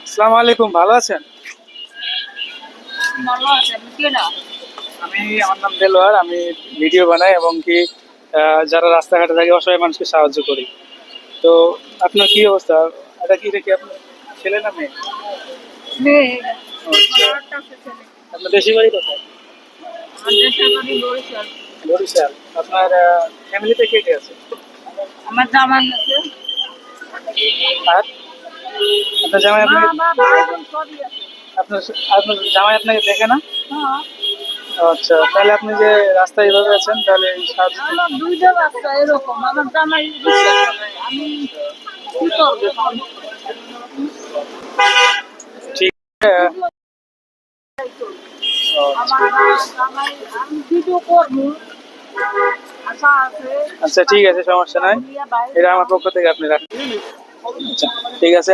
আসসালামু আলাইকুম, ভালো আছেন? ভালো আছে, আপনি কে না? আমার নাম দেলোয়ার। আমি ভিডিও বানাই এবং কি যারা রাস্তাঘাটে থাকে অসহায় মানুষকে সাহায্য করি। তো আপনার কি অবস্থা? এটা কি আপনার ছেলে না মেয়ে? মেয়ে। আচ্ছা, আমার 8টা ছেলে। আপনার দেশি বাড়ি কোথায়? আমার দেশের বাড়ি বরিশাল। বরিশাল। আপনার ফ্যামিলিতে কে কে আছে? আমার জামাই আছে, আর আপনার জামাই মা, আপনাকে ভাই, বোন সবই আছে। আপনার আপনার জামাই আপনাকে দেখে না? হ্যাঁ, আচ্ছা, তাহলে আপনি যে রাস্তায় এভাবে আছেন তাহলে এই সাহায্য আমার 2টা বাচ্চা এরকম। আমার জামাই রিক্সা চালায়। আমি কি করবো? ঠিক আছে। আমার জামাই, আমি ভিডিও করবো, আশা আছে। আচ্ছা, ঠিক আছে, সমস্যা নাই। বাইরে এটা আমার পক্ষ থেকে আপনি রাখেন। আচ্ছা, ঠিক আছে।